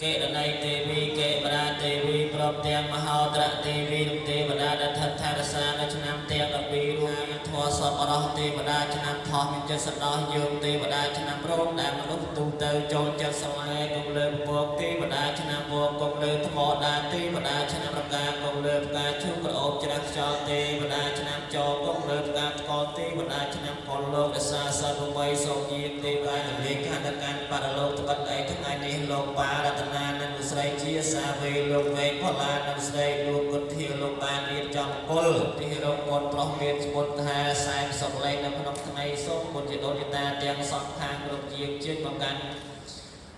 កេរណៃទេវីកេបរាទេវីព្រមទាំងមហោត្រទេវីលោកទេវតាដែលឋិតថែរក្សានៅឆ្នាំទាំង12រួមធម៌សពរស់ទេវតាឆ្នាំថោះមានចិត្តសដោះយោទេវតាឆ្នាំព្រមដែលមនុស្សទូទៅចូលចិត្តស្រឡាញ់គង់លើពពកទេវតាឆ្នាំវងគង់លើថ្មដាទេវតាឆ្នាំរកាគង់លើផ្កាឈូកក្រអូបច្រាស់ខ្យល់ទេវតាឆ្នាំចោគង់លើផ្កាថ្កល់ទេវតាឆ្នាំកលលោករសាសត្វ8សូមយាទេវតាលេខខណ្ឌកាន់បរលោកត្បិតឯថ្ងៃនេះលោកបារតនានិងស្រីជាសាវេលោកវេផល្លានិងស្រីលោកគុទ្ធាលោកបានរៀបចំគុលទីរងមុនប្រុសមានឈ្មោះថាសែនសុកលេងនៅក្នុងថ្ងៃសូមគុណជាដូនជាតាទាំងសងខាងគ្រប់ជាជើងបង្កាន់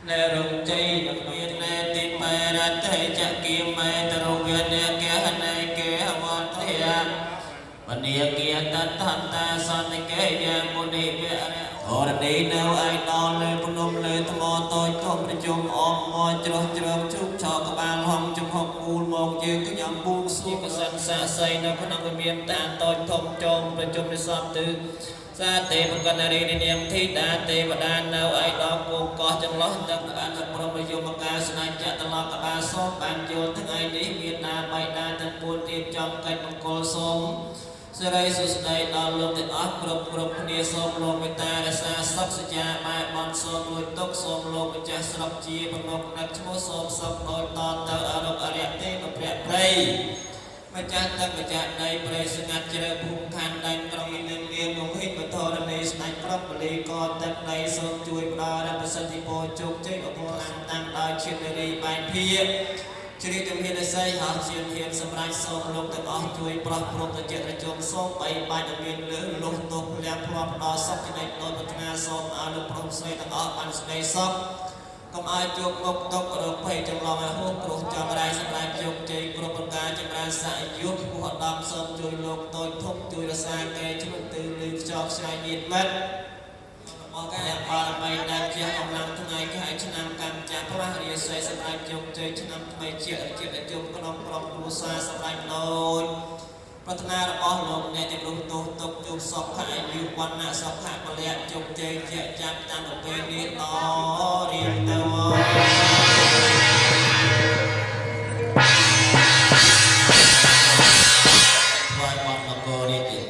នៅរងជ័យនៅមានណែទីបែរតេចគីមេតរវិញ្ញាកេហណៃកេហវន្តិយាមនីគាតតន្តាសន្តិកេយាមុនីវៈអរដីនៅឯដល់លើភ្នំលើថ្មតូចធំប្រជុំអមមកច្រោះជ្រងជុកឆកក្បាលហំចំហុកមូលមកយើងខ្ញុំបួងសួងកសិនសាស័យនៅក្នុងវិមានតាតូចធំចងប្រជុំនិស័ព្ទទិសាទេវកណ្ណារីនាមធីតាទេវតានៅឯដល់គោកោះចន្លោះទឹកបានព្រមយមកាស្នាចតឡកបាសូមបានយល់ថ្ងៃនេះមានតាបៃតាទាំងពួនរៀបចំកិច្ចមង្គលសូមសិរីសុស្ដីដល់លោកទាំងអស់គ្រប់គ្នាសូមលោកមេត្តារក្សាសុខសច្ចាបែបបនសូមលួចទុកសូមលោកម្ចាស់ស្រុកជាប្រមុខដឹកឈ្មោះសូមសុខដោយតទៅអរុបអរិយទេពព្រះព្រៃម្ចាស់ទឹកម្ចាស់ដីព្រៃស្ងាត់ជ្រៅភូមិខណ្ឌដែនក្រុងនាងងហិបធរណីស្ដេចប្រុសបលីកទឹកដីសូមជួយផ្ដល់រប្រសិទ្ធិពរជោគជ័យអពលអន្តតាំងដោយជាតិនារីបែបភាជ្រាបជំនាញស័យហោះជាហ៊ានសម្រាប់សូមលោកទាំងអស់ជួយប្រោះព្រំទៅចិត្តរជុំសូមបីបាច់មានលើលុះទោសលះផ្លាប់ផ្ដល់សុខចំណេញដោយប្រាថ្នាសូមឲ្យលោកប្រុសស្រីទាំងអស់បានស្ដីសុខកុំឲ្យជួបមុខទុក្ខរោគភ័យចម្លងឲ្យហួសគ្រោះចង្រៃសម្រាប់ជោគជ័យគ្រប់ប្រការចម្រើនស័ក្តិយុទ្ធពុះឧត្តមសូមជួយលោកតូចធំជួយរក្សាកែជ្រុំទិលលឺខ្ចោខ្ចាយញាតមិត្តអរកាយបារមីដែលជាអំឡុងថ្ងៃខែឆ្នាំកម្មចាស់ផ្លាស់រាសីសម្រាប់ជោគជ័យឆ្នាំថ្មីជាតិជុំក្នុងក្រុមគ្រួសារសម្រាប់ដូចប្រាថ្នារបស់លោកអ្នកជំរុំទោសទុកជួបសុខអាយុវណ្ណៈសុខៈពលៈជោគជ័យជាចាប់តាមប្រពៃណីតរៀបទៅហើយបននគរនេះទៀត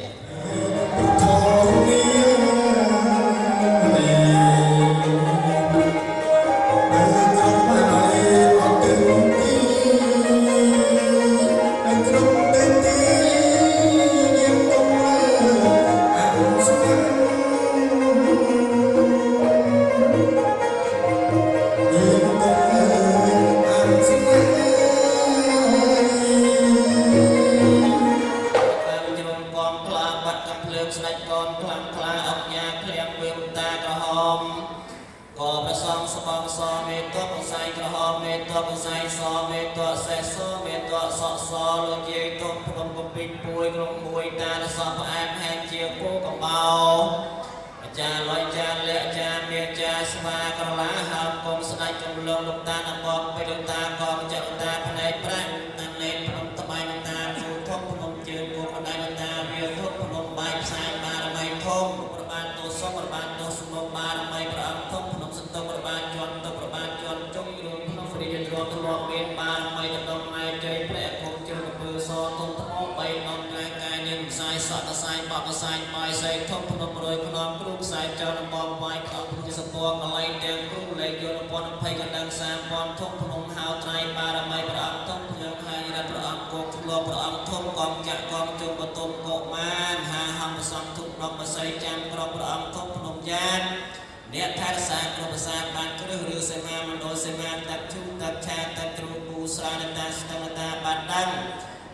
អ្នកថែរក្សាក្រុមប្រសាបានគ្រឹះឬសេមាមណ្ឌលសេមាតាក់ជុំតាក់ឆាតាក់ទ្រូគូស្រានតាស្តនតាបានដឹង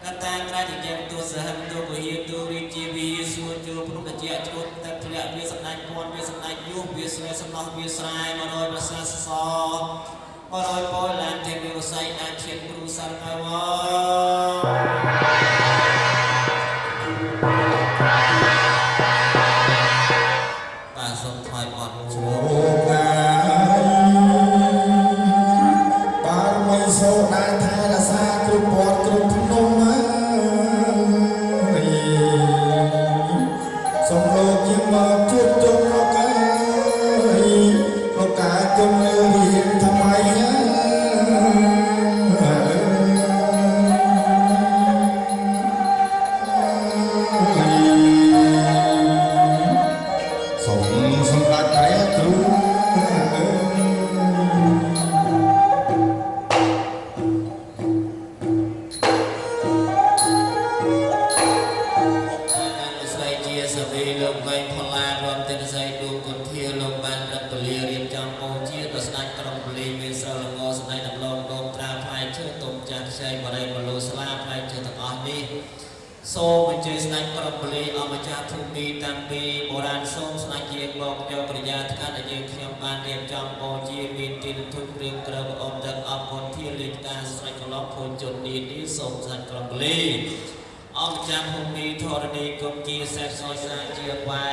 កតាក្រៃជាទូសហមទូវិហាទូរីជីវីសួរជួភ្នំជាជួតតាក់ធ្លាក់វាសម្ដេចពន់វាសម្ដេចយុះវាស្រែសំណោះវាស្រែ100ប្រសាសស100ពលឡានទេវិស័យអាឈានគ្រូសាល់ហើយវ៉ាសូមថ្វាយបទឈ្មោះបានមិនសូវដែរថែរក្សាគ្រប់ពតគ្រប់ភ្នំហើយសូមលោកជាមកជួបជុំលោកកាយលោកកាយគង់នៅរៀនថ្មីហើយ លោកវែងផល្លារំទិនស័យឌូគុនធាលោកបានរកពលារៀបចំពោជាប្រស្ដេចក្រុងពលីមានស្រលងស្ដេចដំឡងដងត្រាផ្លែឈើទុំចាស់ខ្ចីបរិយមលូស្លាផ្លែឈើទាំងអស់នេះសូមអញ្ជើញស្ដេចក្រុងពលីអម្ចាស់ភូមិតាំងពីបុរាណសូមស្ដេចជាមកយកប្រយាថ្កាត់ឲ្យយើងខ្ញុំបានរៀបចំពោជាមានទីនទុនព្រៀងក្រឹបអមទឹកអបគុណធាលេខការស្រេចកន្លងភូមិជននេះសូមស្ដេចក្រុងពលីអង្គចាំភូមិធរណីគុំជាសេះសយសាជាវាយ